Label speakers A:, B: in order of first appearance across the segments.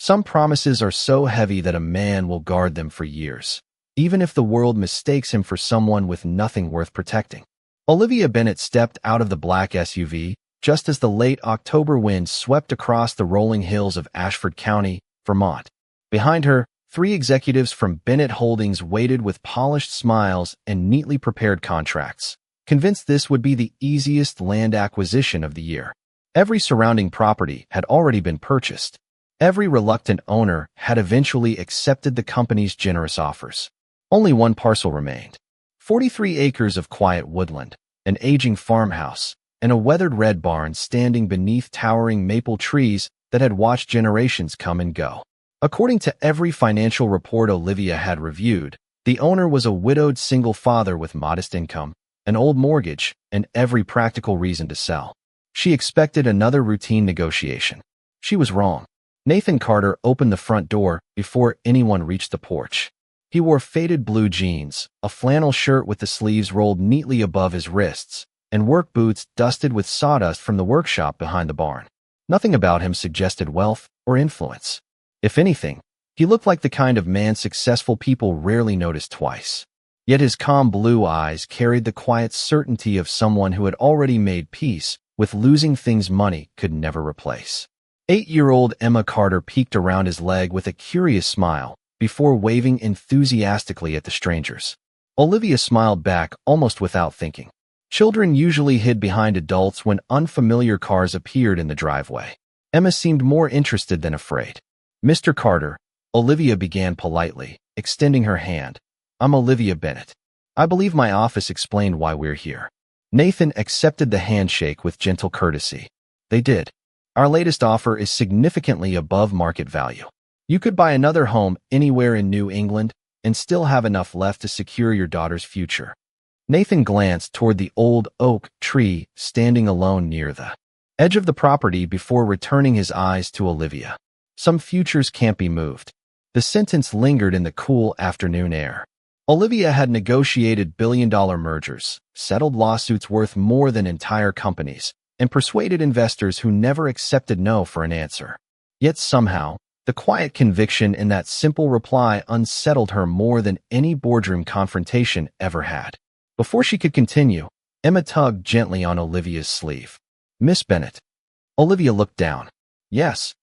A: Some promises are so heavy that a man will guard them for years, even if the world mistakes him for someone with nothing worth protecting. Olivia Bennet stepped out of the black SUV just as the late October wind swept across the rolling hills of Ashford County, Vermont. Behind her, 3 executives from Bennett Holdings waited with polished smiles and neatly prepared contracts, convinced this would be the easiest land acquisition of the year. Every surrounding property had already been purchased. Every reluctant owner had eventually accepted the company's generous offers. Only one parcel remained. 43 acres of quiet woodland, an aging farmhouse, and a weathered red barn standing beneath towering maple trees that had watched generations come and go. According to every financial report Olivia had reviewed, the owner was a widowed single father with modest income, an old mortgage, and every practical reason to sell. She expected another routine negotiation. She was wrong. Nathan Carter opened the front door before anyone reached the porch. He wore faded blue jeans, a flannel shirt with the sleeves rolled neatly above his wrists, and work boots dusted with sawdust from the workshop behind the barn. Nothing about him suggested wealth or influence. If anything, he looked like the kind of man successful people rarely notice twice. Yet his calm blue eyes carried the quiet certainty of someone who had already made peace with losing things money could never replace. 8-year-old Emma Carter peeked around his leg with a curious smile before waving enthusiastically at the strangers. Olivia smiled back almost without thinking. Children usually hid behind adults when unfamiliar cars appeared in the driveway. Emma seemed more interested than afraid. "Mr. Carter," Olivia began politely, extending her hand. "I'm Olivia Bennet. I believe my office explained why we're here." Nathan accepted the handshake with gentle courtesy. "They did. Our latest offer is significantly above market value. You could buy another home anywhere in New England and still have enough left to secure your daughter's future." Nathan glanced toward the old oak tree standing alone near the edge of the property before returning his eyes to Olivia. "Some futures can't be moved." The sentence lingered in the cool afternoon air. Olivia had negotiated billion-dollar mergers, settled lawsuits worth more than entire companies, and persuaded investors who never accepted no for an answer. Yet somehow, the quiet conviction in that simple reply unsettled her more than any boardroom confrontation ever had. Before she could continue, Emma tugged gently on Olivia's sleeve. "Miss Bennet." Olivia looked down. "Yes.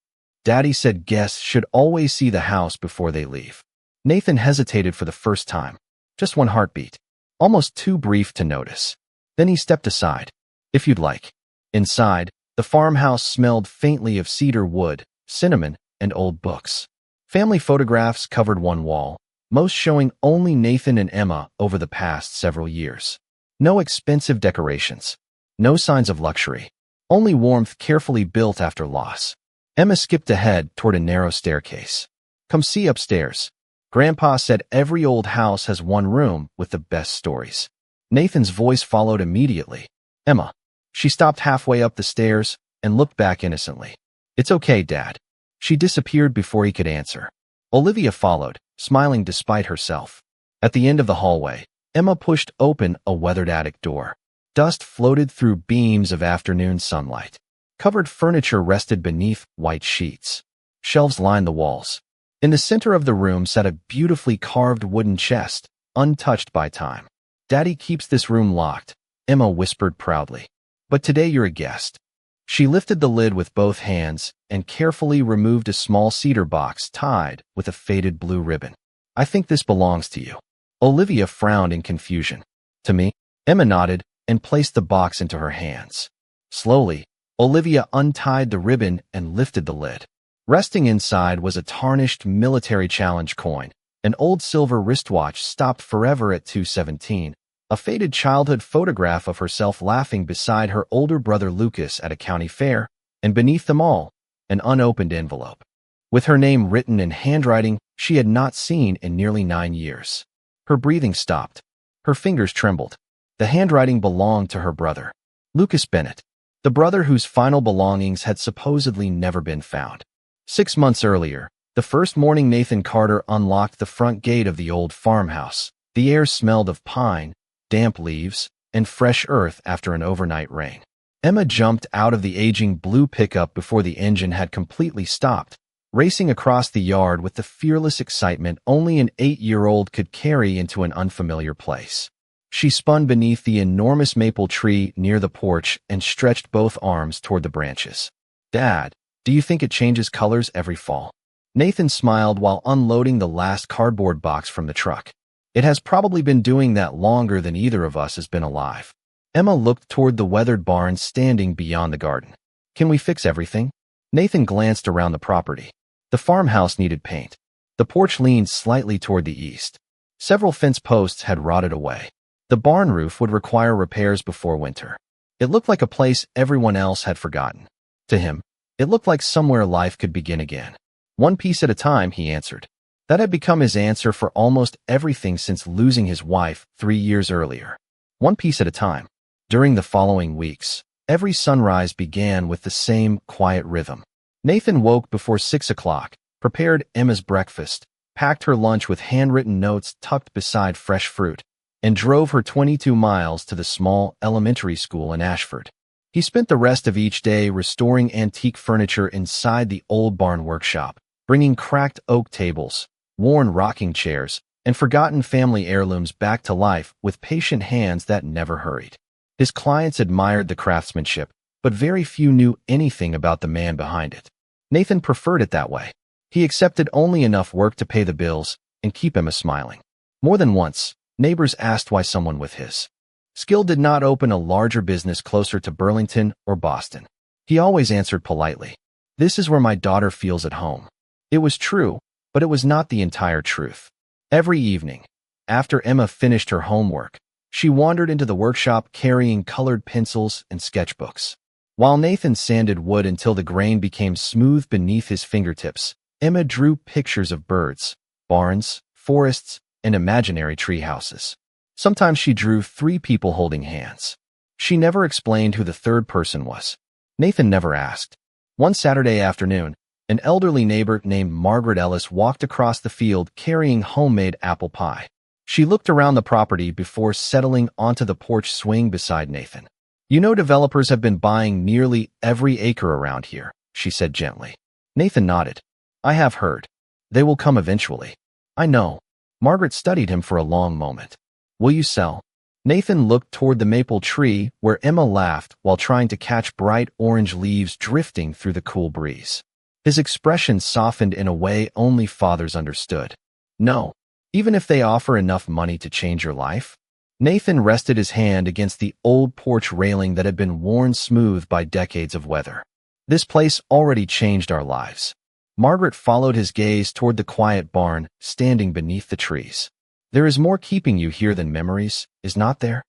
A: Daddy said guests should always see the house before they leave." Nathan hesitated for the first time. Just one heartbeat. Almost too brief to notice. Then he stepped aside. "If you'd like." Inside, the farmhouse smelled faintly of cedar wood, cinnamon, and old books. Family photographs covered one wall, most showing only Nathan and Emma over the past several years. No expensive decorations. No signs of luxury. Only warmth carefully built after loss. Emma skipped ahead toward a narrow staircase. "Come see upstairs. Grandpa said every old house has one room with the best stories." Nathan's voice followed immediately. "Emma." She stopped halfway up the stairs and looked back innocently. "It's okay, Dad." She disappeared before he could answer. Olivia followed, smiling despite herself. At the end of the hallway, Emma pushed open a weathered attic door. Dust floated through beams of afternoon sunlight. Covered furniture rested beneath white sheets. Shelves lined the walls. In the center of the room sat a beautifully carved wooden chest, untouched by time. "Daddy keeps this room locked," Emma whispered proudly. "But today you're a guest." She lifted the lid with both hands and carefully removed a small cedar box tied with a faded blue ribbon. "I think this belongs to you." Olivia frowned in confusion. "To me?" Emma nodded and placed the box into her hands. Slowly, Olivia untied the ribbon and lifted the lid. Resting inside was a tarnished military challenge coin, an old silver wristwatch stopped forever at 217, a faded childhood photograph of herself laughing beside her older brother Lucas at a county fair, and beneath them all, an unopened envelope. With her name written in handwriting she had not seen in nearly 9 years. Her breathing stopped. Her fingers trembled. The handwriting belonged to her brother, Lucas Bennet, the brother whose final belongings had supposedly never been found. 6 months earlier, the first morning Nathan Carter unlocked the front gate of the old farmhouse, the air smelled of pine, damp leaves, and fresh earth after an overnight rain. Emma jumped out of the aging blue pickup before the engine had completely stopped, racing across the yard with the fearless excitement only an 8-year-old could carry into an unfamiliar place. She spun beneath the enormous maple tree near the porch and stretched both arms toward the branches. "Dad, do you think it changes colors every fall?" Nathan smiled while unloading the last cardboard box from the truck. "It has probably been doing that longer than either of us has been alive." Emma looked toward the weathered barn standing beyond the garden. "Can we fix everything?" Nathan glanced around the property. The farmhouse needed paint. The porch leaned slightly toward the east. Several fence posts had rotted away. The barn roof would require repairs before winter. It looked like a place everyone else had forgotten. To him, it looked like somewhere life could begin again. "One piece at a time," he answered. That had become his answer for almost everything since losing his wife 3 years earlier. One piece at a time. During the following weeks, every sunrise began with the same quiet rhythm. Nathan woke before 6 o'clock, prepared Emma's breakfast, packed her lunch with handwritten notes tucked beside fresh fruit, and drove her 22 miles to the small elementary school in Ashford. He spent the rest of each day restoring antique furniture inside the old barn workshop, bringing cracked oak tables, worn rocking chairs, and forgotten family heirlooms back to life with patient hands that never hurried. His clients admired the craftsmanship, but very few knew anything about the man behind it. Nathan preferred it that way. He accepted only enough work to pay the bills and keep Emma smiling. More than once, neighbors asked why someone with his skill did not open a larger business closer to Burlington or Boston. He always answered politely, "This is where my daughter feels at home." It was true, but it was not the entire truth. Every evening, after Emma finished her homework, she wandered into the workshop carrying colored pencils and sketchbooks. While Nathan sanded wood until the grain became smooth beneath his fingertips, Emma drew pictures of birds, barns, forests, and imaginary tree houses. Sometimes she drew 3 people holding hands. She never explained who the third person was. Nathan never asked. One Saturday afternoon, an elderly neighbor named Margaret Ellis walked across the field carrying homemade apple pie. She looked around the property before settling onto the porch swing beside Nathan. "You know, developers have been buying nearly every acre around here," she said gently. Nathan nodded. "I have heard. They will come eventually." "I know." Margaret studied him for a long moment. "Will you sell?" Nathan looked toward the maple tree where Emma laughed while trying to catch bright orange leaves drifting through the cool breeze. His expression softened in a way only fathers understood. "No, even if they offer enough money to change your life." Nathan rested his hand against the old porch railing that had been worn smooth by decades of weather. "This place already changed our lives." Margaret followed his gaze toward the quiet barn standing beneath the trees. "There is more keeping you here than memories, is not there?"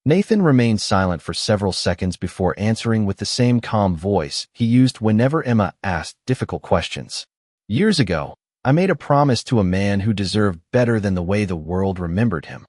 A: Nathan remained silent for several seconds before answering with the same calm voice he used whenever Emma asked difficult questions. "Years ago, I made a promise to a man who deserved better than the way the world remembered him."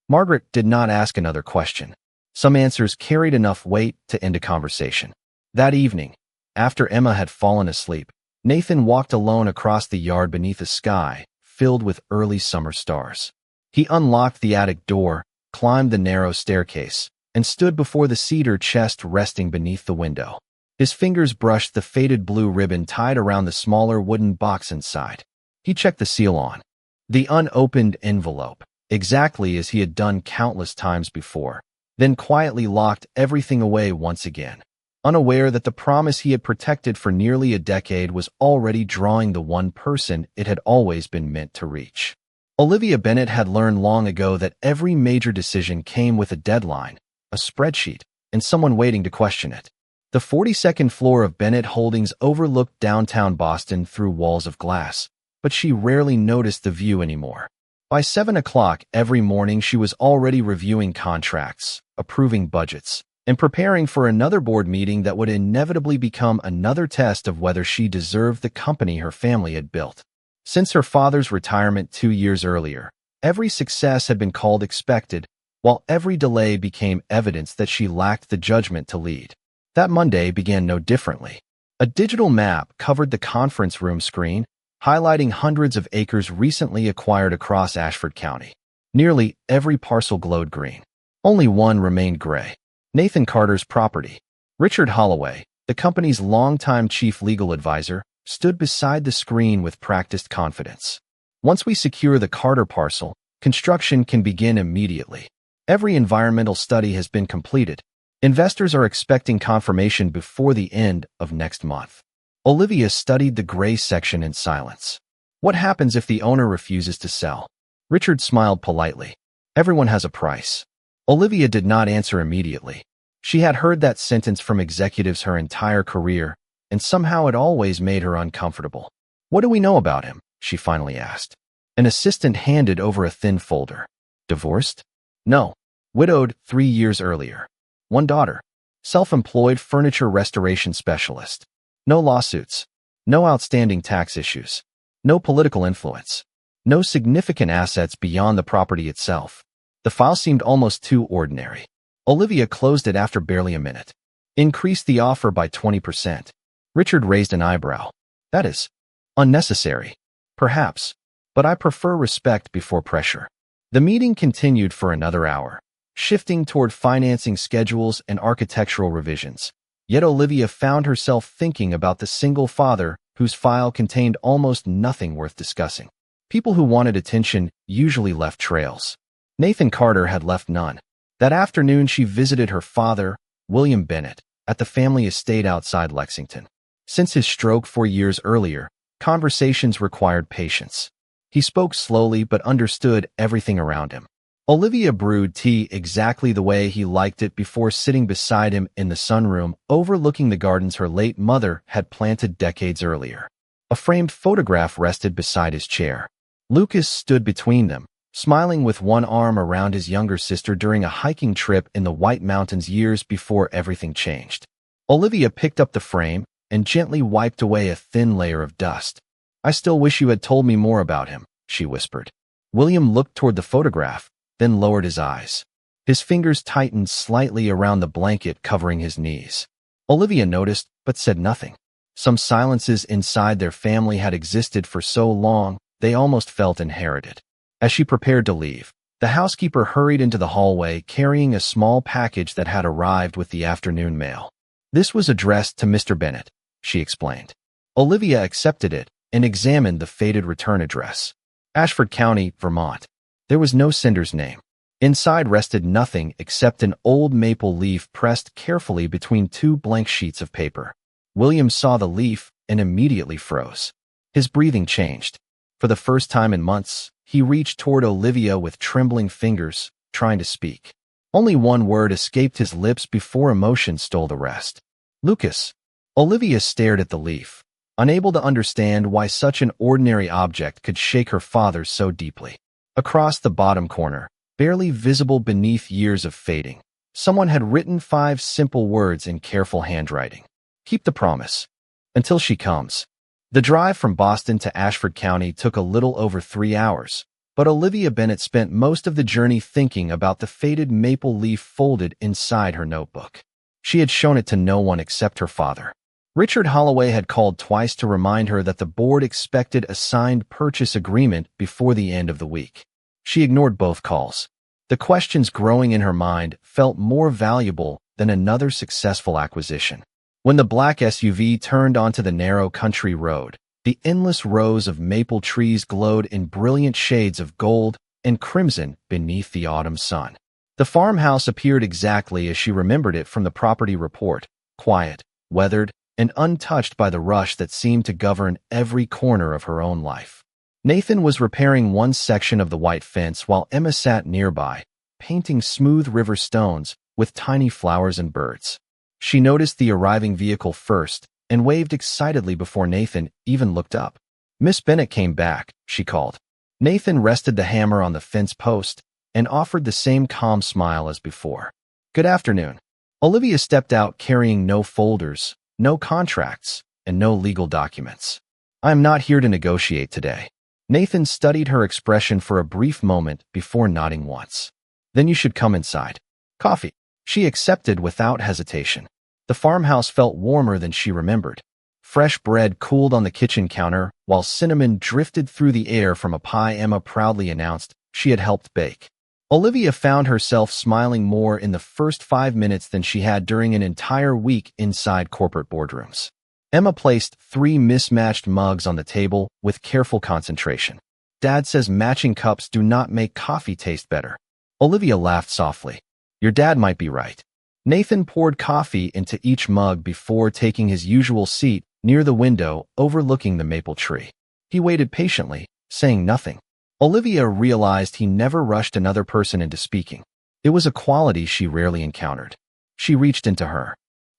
A: Margaret did not ask another question. Some answers carried enough weight to end a conversation. That evening, after Emma had fallen asleep, Nathan walked alone across the yard beneath a sky filled with early summer stars. He unlocked the attic door, climbed the narrow staircase, and stood before the cedar chest resting beneath the window. His fingers brushed the faded blue ribbon tied around the smaller wooden box inside. He checked the seal on the unopened envelope, exactly as he had done countless times before, then quietly locked everything away once again, unaware that the promise he had protected for nearly a decade was already drawing the one person it had always been meant to reach. Olivia Bennet had learned long ago that every major decision came with a deadline, a spreadsheet, and someone waiting to question it. The 42nd floor of Bennet Holdings overlooked downtown Boston through walls of glass, but she rarely noticed the view anymore. By 7 o'clock every morning she was already reviewing contracts, approving budgets, and preparing for another board meeting that would inevitably become another test of whether she deserved the company her family had built. Since her father's retirement 2 years earlier, every success had been called expected, while every delay became evidence that she lacked the judgment to lead. That Monday began no differently. A digital map covered the conference room screen, highlighting hundreds of acres recently acquired across Ashford County. Nearly every parcel glowed green. Only one remained gray. Nathan Carter's property. Richard Holloway, the company's longtime chief legal advisor, stood beside the screen with practiced confidence. Once we secure the Carter parcel, construction can begin immediately. Every environmental study has been completed. Investors are expecting confirmation before the end of next month. Olivia studied the gray section in silence. What happens if the owner refuses to sell? Richard smiled politely. Everyone has a price. Olivia did not answer immediately. She had heard that sentence from executives her entire career, and somehow it always made her uncomfortable. What do we know about him? She finally asked. An assistant handed over a thin folder. Divorced? No. Widowed 3 years earlier. 1 daughter. Self-employed furniture restoration specialist. No lawsuits. No outstanding tax issues. No political influence. No significant assets beyond the property itself. The file seemed almost too ordinary. Olivia closed it after barely a minute. Increased the offer by 20%. Richard raised an eyebrow. That is unnecessary. Perhaps. But I prefer respect before pressure. The meeting continued for another hour, shifting toward financing schedules and architectural revisions. Yet Olivia found herself thinking about the single father whose file contained almost nothing worth discussing. People who wanted attention usually left trails. Nathan Carter had left none. That afternoon she visited her father, William Bennett, at the family estate outside Lexington. Since his stroke 4 years earlier, conversations required patience. He spoke slowly but understood everything around him. Olivia brewed tea exactly the way he liked it before sitting beside him in the sunroom overlooking the gardens her late mother had planted decades earlier. A framed photograph rested beside his chair. Lucas stood between them, smiling with one arm around his younger sister during a hiking trip in the White Mountains years before everything changed. Olivia picked up the frame and gently wiped away a thin layer of dust. I still wish you had told me more about him, she whispered. William looked toward the photograph, then lowered his eyes. His fingers tightened slightly around the blanket covering his knees. Olivia noticed, but said nothing. Some silences inside their family had existed for so long, they almost felt inherited. As she prepared to leave, the housekeeper hurried into the hallway carrying a small package that had arrived with the afternoon mail. This was addressed to Mr. Bennett, she explained. Olivia accepted it and examined the faded return address. Ashford County, Vermont. There was no sender's name. Inside rested nothing except an old maple leaf pressed carefully between 2 blank sheets of paper. William saw the leaf and immediately froze. His breathing changed. For the first time in months, he reached toward Olivia with trembling fingers, trying to speak. Only one word escaped his lips before emotion stole the rest. Lucas. Olivia stared at the leaf, unable to understand why such an ordinary object could shake her father so deeply. Across the bottom corner, barely visible beneath years of fading, someone had written 5 simple words in careful handwriting. Keep the promise. Until she comes. The drive from Boston to Ashford County took a little over 3 hours, but Olivia Bennett spent most of the journey thinking about the faded maple leaf folded inside her notebook. She had shown it to no one except her father. Richard Holloway had called twice to remind her that the board expected a signed purchase agreement before the end of the week. She ignored both calls. The questions growing in her mind felt more valuable than another successful acquisition. When the black SUV turned onto the narrow country road, the endless rows of maple trees glowed in brilliant shades of gold and crimson beneath the autumn sun. The farmhouse appeared exactly as she remembered it from the property report, quiet, weathered, and untouched by the rush that seemed to govern every corner of her own life. Nathan was repairing one section of the white fence while Emma sat nearby, painting smooth river stones with tiny flowers and birds. She noticed the arriving vehicle first and waved excitedly before Nathan even looked up. Miss Bennett came back, she called. Nathan rested the hammer on the fence post and offered the same calm smile as before. Good afternoon. Olivia stepped out carrying no folders, no contracts, and no legal documents. I am not here to negotiate today. Nathan studied her expression for a brief moment before nodding once. Then you should come inside. Coffee. She accepted without hesitation. The farmhouse felt warmer than she remembered. Fresh bread cooled on the kitchen counter, while cinnamon drifted through the air from a pie Emma proudly announced she had helped bake. Olivia found herself smiling more in the first 5 minutes than she had during an entire week inside corporate boardrooms. Emma placed 3 mismatched mugs on the table with careful concentration. Dad says matching cups do not make coffee taste better. Olivia laughed softly. Your dad might be right. Nathan poured coffee into each mug before taking his usual seat near the window overlooking the maple tree. He waited patiently, saying nothing. Olivia realized he never rushed another person into speaking. It was a quality she rarely encountered. She reached into her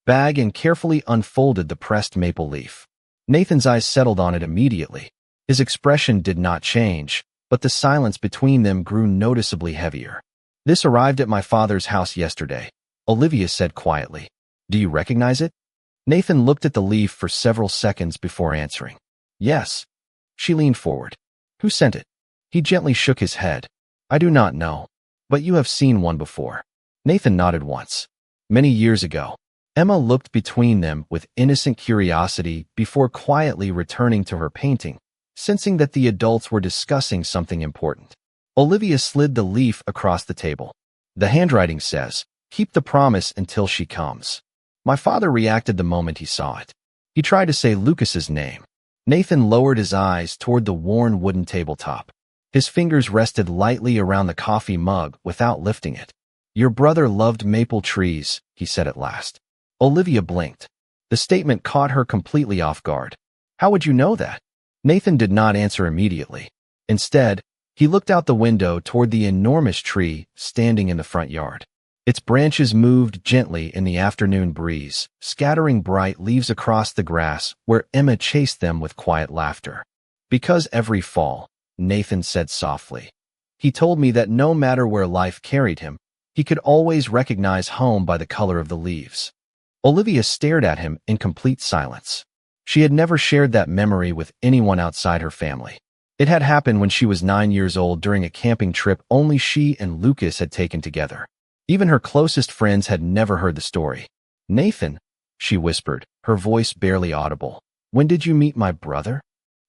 A: bag and carefully unfolded the pressed maple leaf. Nathan's eyes settled on it immediately. His expression did not change, but the silence between them grew noticeably heavier. This arrived at my father's house yesterday, Olivia said quietly. Do you recognize it? Nathan looked at the leaf for several seconds before answering. Yes. She leaned forward. Who sent it? He gently shook his head. I do not know. But you have seen one before. Nathan nodded once. Many years ago. Emma looked between them with innocent curiosity before quietly returning to her painting, sensing that the adults were discussing something important. Olivia slid the leaf across the table. The handwriting says, keep the promise until she comes. My father reacted the moment he saw it. He tried to say Lucas's name. Nathan lowered his eyes toward the worn wooden tabletop. His fingers rested lightly around the coffee mug without lifting it. Your brother loved maple trees, he said at last. Olivia blinked. The statement caught her completely off guard. How would you know that? Nathan did not answer immediately. Instead, he looked out the window toward the enormous tree standing in the front yard. Its branches moved gently in the afternoon breeze, scattering bright leaves across the grass where Emma chased them with quiet laughter. Because every fall, Nathan said softly. He told me that no matter where life carried him, he could always recognize home by the color of the leaves. Olivia stared at him in complete silence. She had never shared that memory with anyone outside her family. It had happened when she was 9 years old during a camping trip only she and Lucas had taken together. Even her closest friends had never heard the story. Nathan, she whispered, her voice barely audible. When did you meet my brother?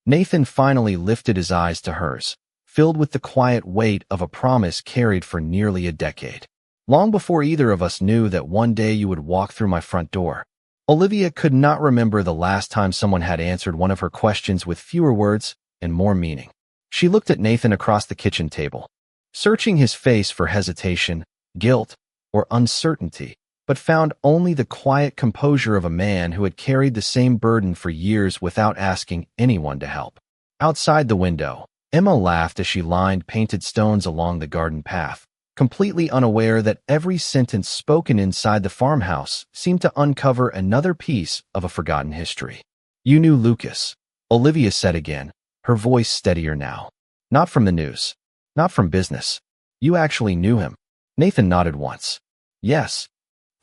A: Nathan finally lifted his eyes to hers, filled with the quiet weight of a promise carried for nearly a decade. Long before either of us knew that one day you would walk through my front door. Olivia could not remember the last time someone had answered one of her questions with fewer words and more meaning. She looked at Nathan across the kitchen table, searching his face for hesitation, guilt, or uncertainty, but found only the quiet composure of a man who had carried the same burden for years without asking anyone to help. Outside the window, Emma laughed as she lined painted stones along the garden path, completely unaware that every sentence spoken inside the farmhouse seemed to uncover another piece of a forgotten history. You knew Lucas, Olivia said again, her voice steadier now. Not from the news. Not from business. You actually knew him. Nathan nodded once. Yes.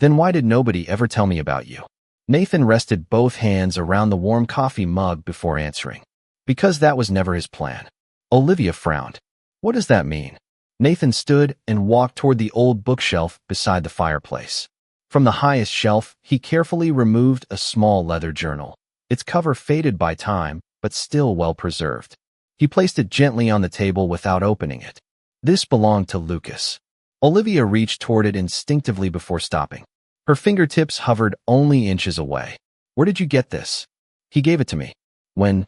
A: Then why did nobody ever tell me about you? Nathan rested both hands around the warm coffee mug before answering. Because that was never his plan. Olivia frowned. What does that mean? Nathan stood and walked toward the old bookshelf beside the fireplace. From the highest shelf, he carefully removed a small leather journal, its cover faded by time, but still well preserved. He placed it gently on the table without opening it. This belonged to Lucas. Olivia reached toward it instinctively before stopping. Her fingertips hovered only inches away. Where did you get this? He gave it to me. When?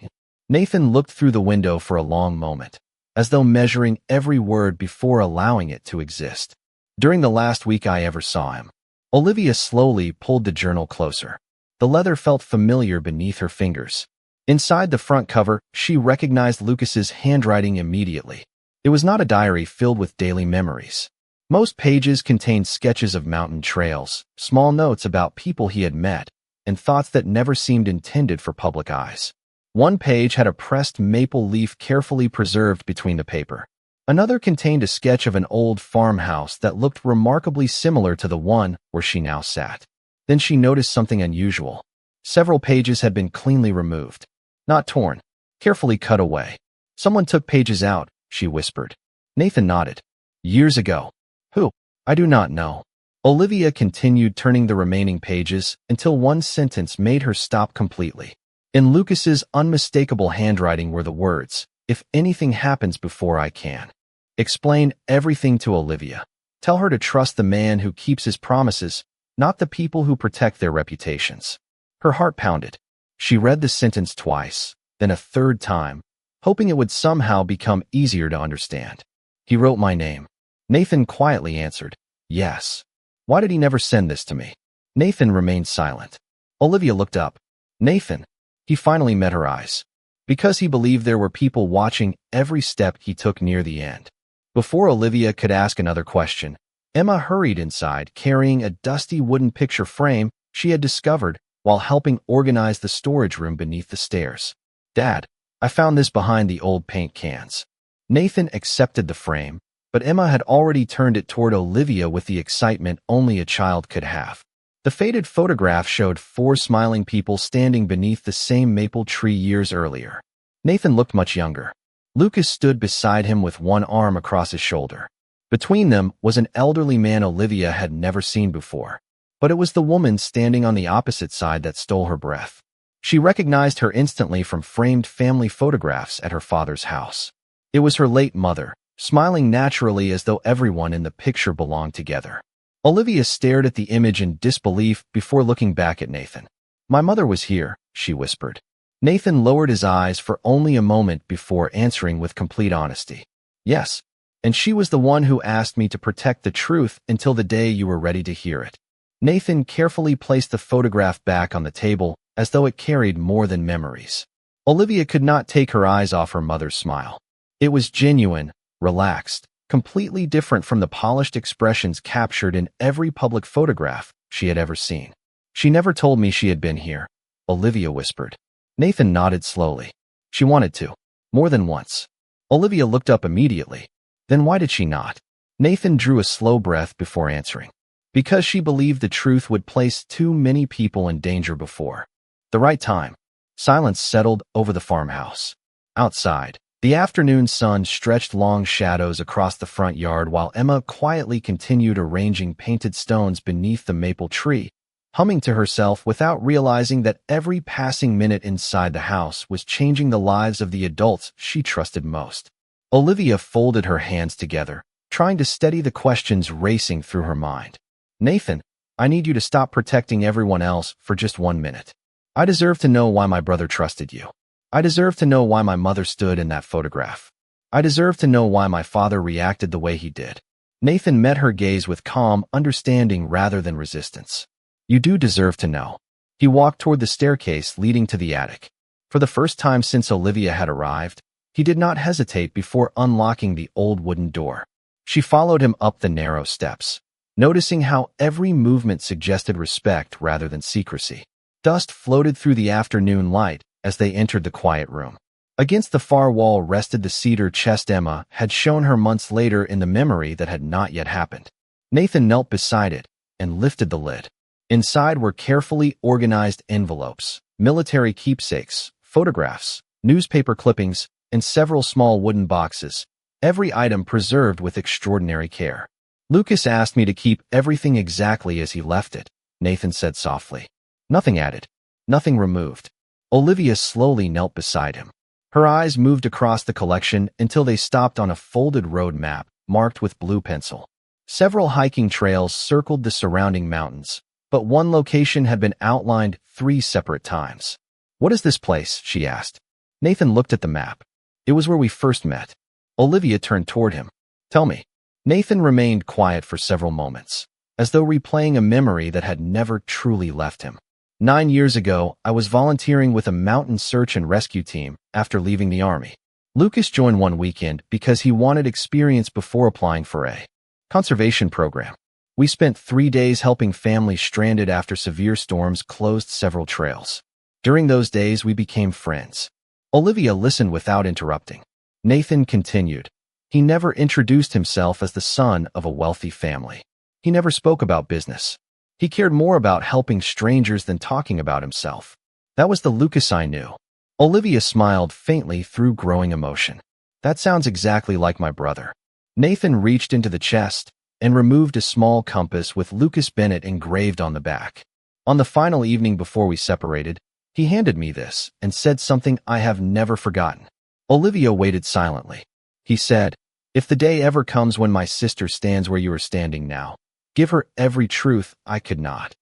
A: Nathan looked through the window for a long moment, as though measuring every word before allowing it to exist. During the last week I ever saw him. Olivia slowly pulled the journal closer. The leather felt familiar beneath her fingers. Inside the front cover, she recognized Lucas's handwriting immediately. It was not a diary filled with daily memories. Most pages contained sketches of mountain trails, small notes about people he had met, and thoughts that never seemed intended for public eyes. One page had a pressed maple leaf carefully preserved between the paper. Another contained a sketch of an old farmhouse that looked remarkably similar to the one where she now sat. Then she noticed something unusual. Several pages had been cleanly removed. Not torn, carefully cut away. Someone took pages out, she whispered. Nathan nodded. Years ago. Who? I do not know. Olivia continued turning the remaining pages until one sentence made her stop completely. In Lucas's unmistakable handwriting were the words, "If anything happens before I can." Explain everything to Olivia. Tell her to trust the man who keeps his promises, not the people who protect their reputations. Her heart pounded. She read the sentence twice, then a third time, hoping it would somehow become easier to understand. He wrote my name. Nathan quietly answered, yes. Why did he never send this to me? Nathan remained silent. Olivia looked up. Nathan. He finally met her eyes. Because he believed there were people watching every step he took near the end. Before Olivia could ask another question, Emma hurried inside, carrying a dusty wooden picture frame she had discovered while helping organize the storage room beneath the stairs. Dad, I found this behind the old paint cans. Nathan accepted the frame, but Emma had already turned it toward Olivia with the excitement only a child could have. The faded photograph showed 4 smiling people standing beneath the same maple tree years earlier. Nathan looked much younger. Lucas stood beside him with one arm across his shoulder. Between them was an elderly man Olivia had never seen before. But it was the woman standing on the opposite side that stole her breath. She recognized her instantly from framed family photographs at her father's house. It was her late mother, smiling naturally as though everyone in the picture belonged together. Olivia stared at the image in disbelief before looking back at Nathan. My mother was here, she whispered. Nathan lowered his eyes for only a moment before answering with complete honesty. Yes, and she was the one who asked me to protect the truth until the day you were ready to hear it. Nathan carefully placed the photograph back on the table as though it carried more than memories. Olivia could not take her eyes off her mother's smile. It was genuine, relaxed, completely different from the polished expressions captured in every public photograph she had ever seen. She never told me she had been here, Olivia whispered. Nathan nodded slowly. She wanted to. More than once. Olivia looked up immediately. Then why did she not? Nathan drew a slow breath before answering. Because she believed the truth would place too many people in danger before the right time. Silence settled over the farmhouse. Outside, the afternoon sun stretched long shadows across the front yard while Emma quietly continued arranging painted stones beneath the maple tree, humming to herself without realizing that every passing minute inside the house was changing the lives of the adults she trusted most. Olivia folded her hands together, trying to steady the questions racing through her mind. Nathan, I need you to stop protecting everyone else for just 1 minute. I deserve to know why my brother trusted you. I deserve to know why my mother stood in that photograph. I deserve to know why my father reacted the way he did. Nathan met her gaze with calm understanding rather than resistance. You do deserve to know. He walked toward the staircase leading to the attic. For the first time since Olivia had arrived, he did not hesitate before unlocking the old wooden door. She followed him up the narrow steps, noticing how every movement suggested respect rather than secrecy. Dust floated through the afternoon light as they entered the quiet room. Against the far wall rested the cedar chest Emma had shown her months later in the memory that had not yet happened. Nathan knelt beside it and lifted the lid. Inside were carefully organized envelopes, military keepsakes, photographs, newspaper clippings, and several small wooden boxes, every item preserved with extraordinary care. Lucas asked me to keep everything exactly as he left it, Nathan said softly. Nothing added, nothing removed. Olivia slowly knelt beside him. Her eyes moved across the collection until they stopped on a folded road map marked with blue pencil. Several hiking trails circled the surrounding mountains, but one location had been outlined 3 separate times. What is this place? She asked. Nathan looked at the map. It was where we first met. Olivia turned toward him. Tell me. Nathan remained quiet for several moments, as though replaying a memory that had never truly left him. 9 years ago, I was volunteering with a mountain search and rescue team after leaving the army. Lucas joined one weekend because he wanted experience before applying for a conservation program. We spent 3 days helping families stranded after severe storms closed several trails. During those days, we became friends. Olivia listened without interrupting. Nathan continued. He never introduced himself as the son of a wealthy family. He never spoke about business. He cared more about helping strangers than talking about himself. That was the Lucas I knew. Olivia smiled faintly through growing emotion. That sounds exactly like my brother. Nathan reached into the chest and removed a small compass with Lucas Bennett engraved on the back. On the final evening before we separated, he handed me this and said something I have never forgotten. Olivia waited silently. He said, if the day ever comes when my sister stands where you are standing now, give her every truth I could not.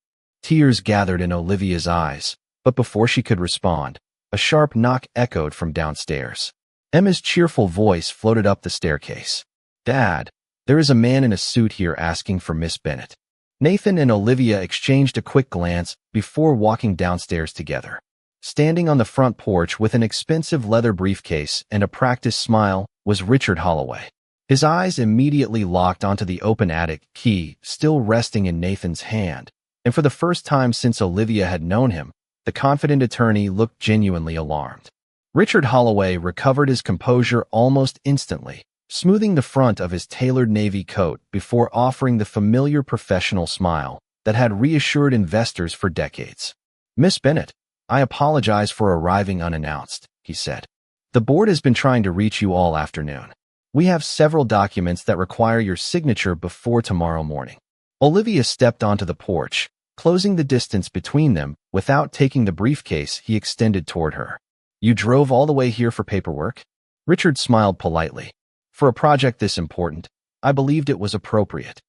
A: Tears gathered in Olivia's eyes, But before she could respond, a sharp knock echoed from downstairs. Emma's cheerful voice floated up the staircase. "Dad, there is a man in a suit here asking for Miss Bennet." Nathan and Olivia exchanged a quick glance before walking downstairs together. Standing on the front porch with an expensive leather briefcase and a practiced smile was Richard Holloway. His eyes immediately locked onto the open attic key still resting in Nathan's hand, and for the first time since Olivia had known him, the confident attorney looked genuinely alarmed. Richard Holloway recovered his composure almost instantly, smoothing the front of his tailored navy coat before offering the familiar professional smile that had reassured investors for decades. "Miss Bennet, I apologize for arriving unannounced," he said. "The board has been trying to reach you all afternoon. We have several documents that require your signature before tomorrow morning." Olivia stepped onto the porch, closing the distance between them without taking the briefcase he extended toward her. "You drove all the way here for paperwork?" Richard smiled politely. "For a project this important, I believed it was appropriate."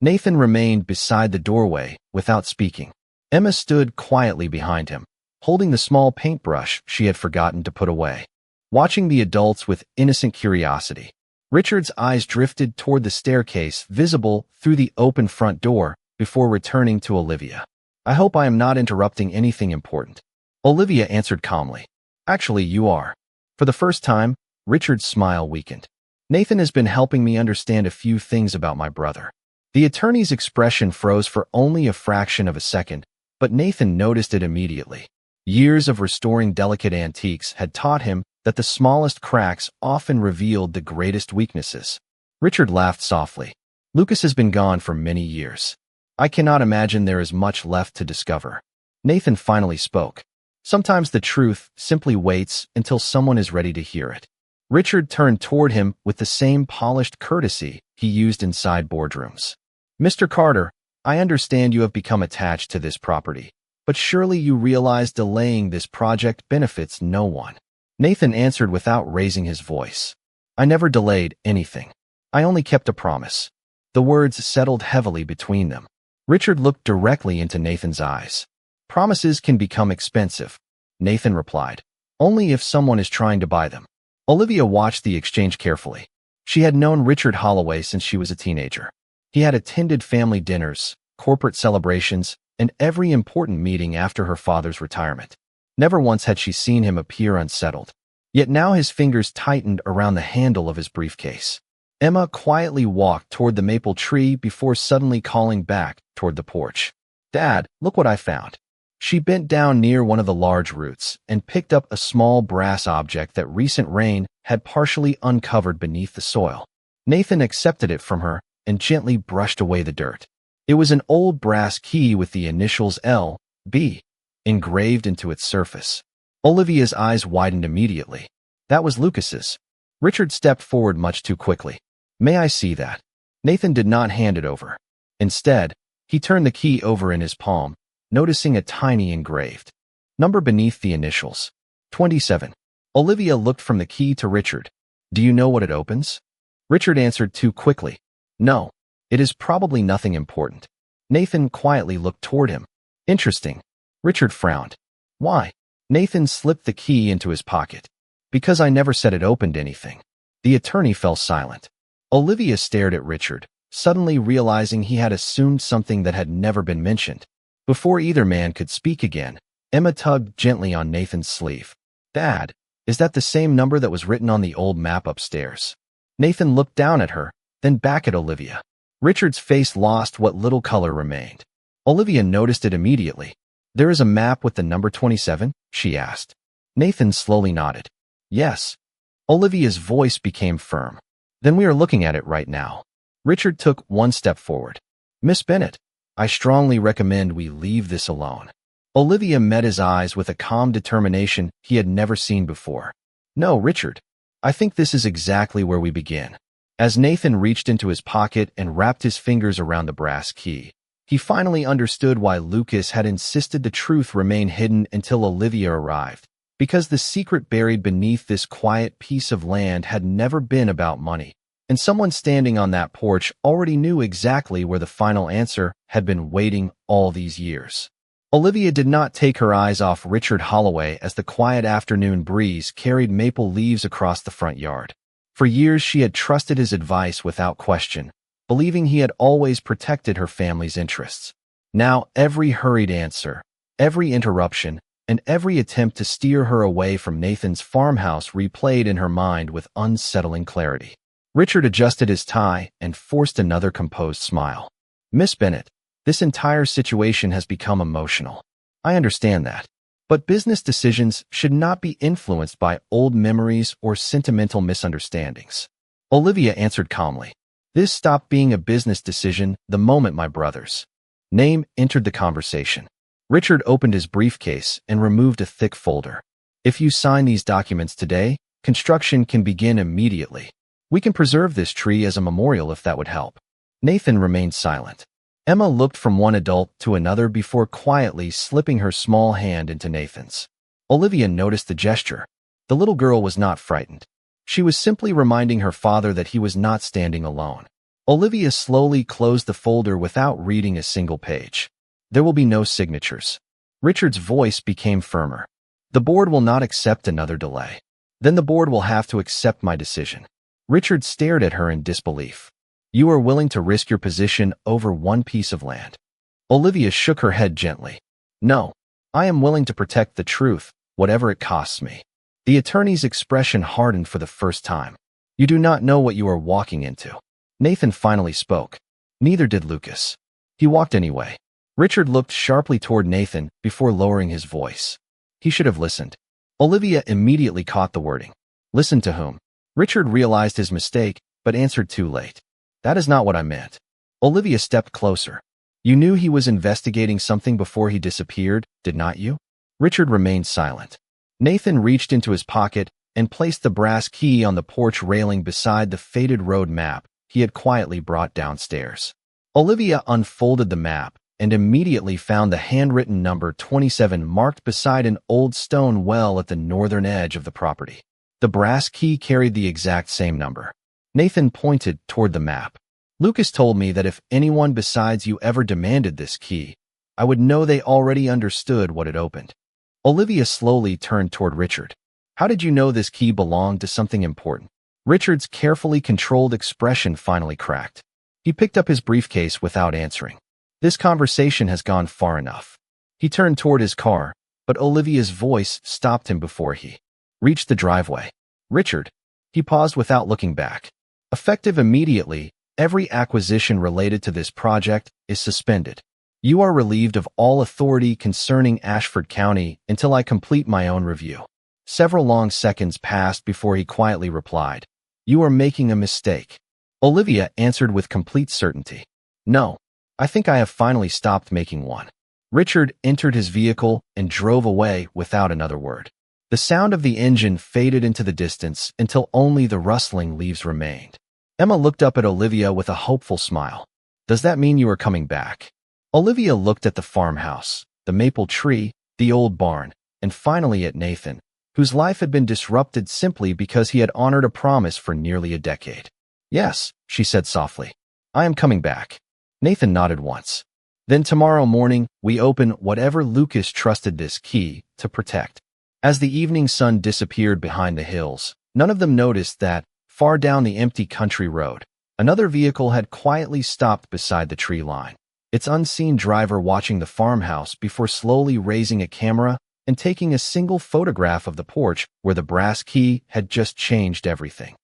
A: Nathan remained beside the doorway without speaking. Emma stood quietly behind him, holding the small paintbrush she had forgotten to put away. Watching the adults with innocent curiosity, Richard's eyes drifted toward the staircase visible through the open front door before returning to Olivia. "I hope I am not interrupting anything important." Olivia answered calmly. "Actually, you are." For the first time, Richard's smile weakened. "Nathan has been helping me understand a few things about my brother." The attorney's expression froze for only a fraction of a second, but Nathan noticed it immediately. Years of restoring delicate antiques had taught him that the smallest cracks often revealed the greatest weaknesses. Richard laughed softly. "Lucas has been gone for many years. I cannot imagine there is much left to discover." Nathan finally spoke. "Sometimes the truth simply waits until someone is ready to hear it." Richard turned toward him with the same polished courtesy he used inside boardrooms. "Mr. Carter, I understand you have become attached to this property, but surely you realize delaying this project benefits no one." Nathan answered without raising his voice. "I never delayed anything. I only kept a promise." The words settled heavily between them. Richard looked directly into Nathan's eyes. "Promises can become expensive," Nathan replied, "only if someone is trying to buy them." Olivia watched the exchange carefully. She had known Richard Holloway since she was a teenager. He had attended family dinners, corporate celebrations, and every important meeting after her father's retirement. Never once had she seen him appear unsettled. Yet now his fingers tightened around the handle of his briefcase. Emma quietly walked toward the maple tree before suddenly calling back toward the porch. "Dad, look what I found." She bent down near one of the large roots and picked up a small brass object that recent rain had partially uncovered beneath the soil. Nathan accepted it from her and gently brushed away the dirt. It was an old brass key with the initials L.B. engraved into its surface. Olivia's eyes widened immediately. That was Lucas's. Richard stepped forward much too quickly. "May I see that?" Nathan did not hand it over. Instead, he turned the key over in his palm, noticing a tiny engraved number beneath the initials. 27. Olivia looked from the key to Richard. "Do you know what it opens?" Richard answered too quickly. "No, it is probably nothing important." Nathan quietly looked toward him. "Interesting." Richard frowned. "Why?" Nathan slipped the key into his pocket. "Because I never said it opened anything." The attorney fell silent. Olivia stared at Richard, suddenly realizing he had assumed something that had never been mentioned. Before either man could speak again, Emma tugged gently on Nathan's sleeve. "Dad, is that the same number that was written on the old map upstairs?" Nathan looked down at her, then back at Olivia. Richard's face lost what little color remained. Olivia noticed it immediately. "There is a map with the number 27?" she asked. Nathan slowly nodded. "Yes." Olivia's voice became firm. "Then we are looking at it right now." Richard took one step forward. "Miss Bennet, I strongly recommend we leave this alone." Olivia met his eyes with a calm determination he had never seen before. "No, Richard. I think this is exactly where we begin." As Nathan reached into his pocket and wrapped his fingers around the brass key, he finally understood why Lucas had insisted the truth remain hidden until Olivia arrived, because the secret buried beneath this quiet piece of land had never been about money, and someone standing on that porch already knew exactly where the final answer had been waiting all these years. Olivia did not take her eyes off Richard Holloway as the quiet afternoon breeze carried maple leaves across the front yard. For years she had trusted his advice without question, believing he had always protected her family's interests. Now every hurried answer, every interruption, and every attempt to steer her away from Nathan's farmhouse replayed in her mind with unsettling clarity. Richard adjusted his tie and forced another composed smile. "Miss Bennett, this entire situation has become emotional. I understand that. But business decisions should not be influenced by old memories or sentimental misunderstandings." Olivia answered calmly. "This stopped being a business decision the moment my brother's name entered the conversation." Richard opened his briefcase and removed a thick folder. "If you sign these documents today, construction can begin immediately. We can preserve this tree as a memorial if that would help." Nathan remained silent. Emma looked from one adult to another before quietly slipping her small hand into Nathan's. Olivia noticed the gesture. The little girl was not frightened. She was simply reminding her father that he was not standing alone. Olivia slowly closed the folder without reading a single page. "There will be no signatures." Richard's voice became firmer. "The board will not accept another delay. Then the board will have to accept my decision." Richard stared at her in disbelief. "You are willing to risk your position over one piece of land?" Olivia shook her head gently. "No, I am willing to protect the truth, whatever it costs me." The attorney's expression hardened for the first time. "You do not know what you are walking into." Nathan finally spoke. Neither did Lucas. He walked anyway. Richard looked sharply toward Nathan before lowering his voice. He should have listened. Olivia immediately caught the wording. "Listen to whom?" Richard realized his mistake, but answered too late. "That is not what I meant." Olivia stepped closer. "You knew he was investigating something before he disappeared, did not you?" Richard remained silent. Nathan reached into his pocket and placed the brass key on the porch railing beside the faded road map he had quietly brought downstairs. Olivia unfolded the map and immediately found the handwritten number 27 marked beside an old stone well at the northern edge of the property. The brass key carried the exact same number. Nathan pointed toward the map. "Lucas told me that if anyone besides you ever demanded this key, I would know they already understood what it opened." Olivia slowly turned toward Richard. "How did you know this key belonged to something important?" Richard's carefully controlled expression finally cracked. He picked up his briefcase without answering. "This conversation has gone far enough." He turned toward his car, but Olivia's voice stopped him before he reached the driveway. "Richard." He paused without looking back. "Effective immediately, every acquisition related to this project is suspended. You are relieved of all authority concerning Ashford County until I complete my own review." Several long seconds passed before he quietly replied, "You are making a mistake." Olivia answered with complete certainty. "No, I think I have finally stopped making one." Richard entered his vehicle and drove away without another word. The sound of the engine faded into the distance until only the rustling leaves remained. Emma looked up at Olivia with a hopeful smile. "Does that mean you are coming back?" Olivia looked at the farmhouse, the maple tree, the old barn, and finally at Nathan, whose life had been disrupted simply because he had honored a promise for nearly a decade. "Yes," she said softly. "I am coming back." Nathan nodded once. "Then tomorrow morning, we open whatever Lucas trusted this key to protect." As the evening sun disappeared behind the hills, none of them noticed that, far down the empty country road, another vehicle had quietly stopped beside the tree line, its unseen driver watching the farmhouse before slowly raising a camera and taking a single photograph of the porch where the brass key had just changed everything.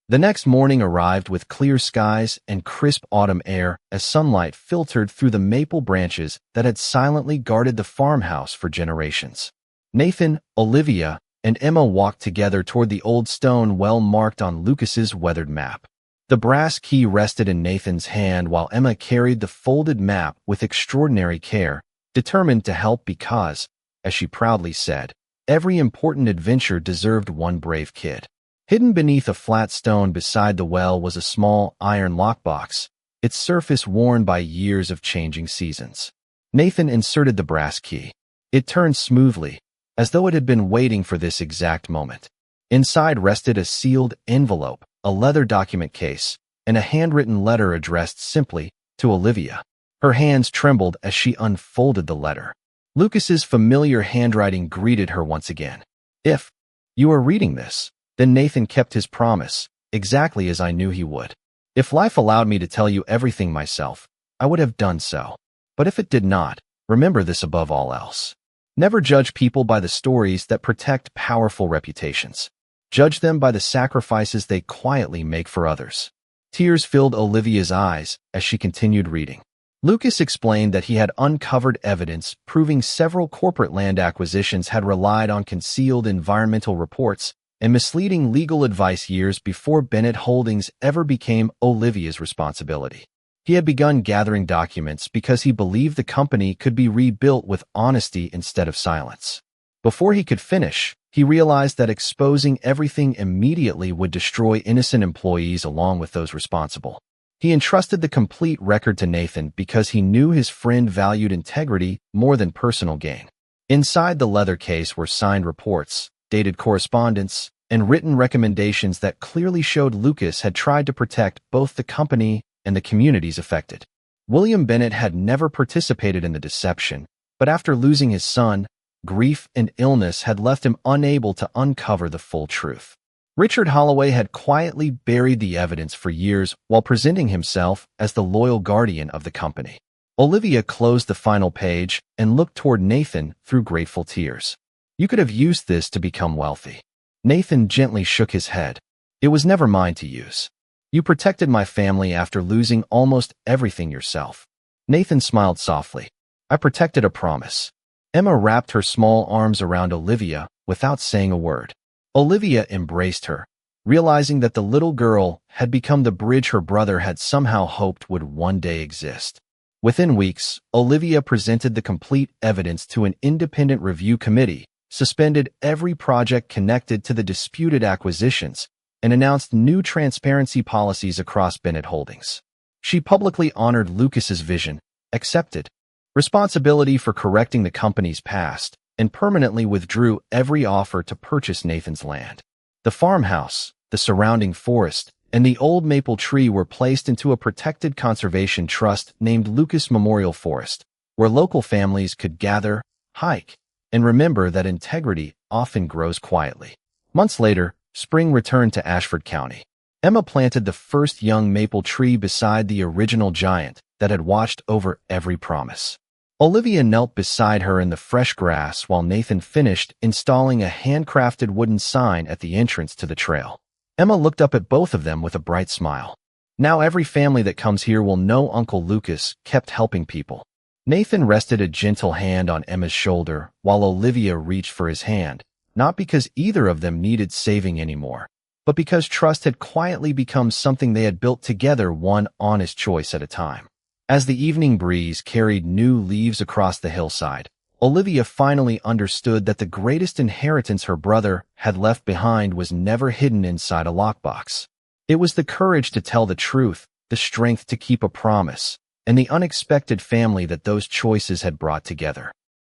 A: The next morning arrived with clear skies and crisp autumn air as sunlight filtered through the maple branches that had silently guarded the farmhouse for generations. Nathan, Olivia, and Emma walked together toward the old stone well marked on Lucas's weathered map. The brass key rested in Nathan's hand while Emma carried the folded map with extraordinary care, determined to help because, as she proudly said, every important adventure deserved one brave kid. Hidden beneath a flat stone beside the well was a small iron lockbox, its surface worn by years of changing seasons. Nathan inserted the brass key. It turned smoothly, as though it had been waiting for this exact moment. Inside rested a sealed envelope, a leather document case, and a handwritten letter addressed simply to Olivia. Her hands trembled as she unfolded the letter. Lucas's familiar handwriting greeted her once again. If you are reading this, then Nathan kept his promise, exactly as I knew he would. If life allowed me to tell you everything myself, I would have done so. But if it did not, remember this above all else. Never judge people by the stories that protect powerful reputations. Judge them by the sacrifices they quietly make for others. Tears filled Olivia's eyes as she continued reading. Lucas explained that he had uncovered evidence proving several corporate land acquisitions had relied on concealed environmental reports and misleading legal advice years before Bennett Holdings ever became Olivia's responsibility. He had begun gathering documents because he believed the company could be rebuilt with honesty instead of silence. Before he could finish, he realized that exposing everything immediately would destroy innocent employees along with those responsible. He entrusted the complete record to Nathan because he knew his friend valued integrity more than personal gain. Inside the leather case were signed reports, dated correspondence, and written recommendations that clearly showed Lucas had tried to protect both the company and the communities affected. William Bennett had never participated in the deception, but after losing his son, grief and illness had left him unable to uncover the full truth. Richard Holloway had quietly buried the evidence for years while presenting himself as the loyal guardian of the company. Olivia closed the final page and looked toward Nathan through grateful tears. You could have used this to become wealthy. Nathan gently shook his head. It was never mine to use. You protected my family after losing almost everything yourself. Nathan smiled softly. I protected a promise. Emma wrapped her small arms around Olivia without saying a word. Olivia embraced her, realizing that the little girl had become the bridge her brother had somehow hoped would one day exist. Within weeks, Olivia presented the complete evidence to an independent review committee, suspended every project connected to the disputed acquisitions, and announced new transparency policies across Bennett Holdings. She publicly honored Lucas's vision, accepted responsibility for correcting the company's past, and permanently withdrew every offer to purchase Nathan's land. The farmhouse, the surrounding forest, and the old maple tree were placed into a protected conservation trust named Lucas Memorial Forest, where local families could gather, hike, and remember that integrity often grows quietly. Months later, spring returned to Ashford County. Emma planted the first young maple tree beside the original giant that had watched over every promise. Olivia knelt beside her in the fresh grass while Nathan finished installing a handcrafted wooden sign at the entrance to the trail. Emma looked up at both of them with a bright smile. Now every family that comes here will know Uncle Lucas kept helping people. Nathan rested a gentle hand on Emma's shoulder while Olivia reached for his hand, not because either of them needed saving anymore, but because trust had quietly become something they had built together, one honest choice at a time. As the evening breeze carried new leaves across the hillside, Olivia finally understood that the greatest inheritance her brother had left behind was never hidden inside a lockbox. It was the courage to tell the truth, the strength to keep a promise, and the unexpected family that those choices had brought together.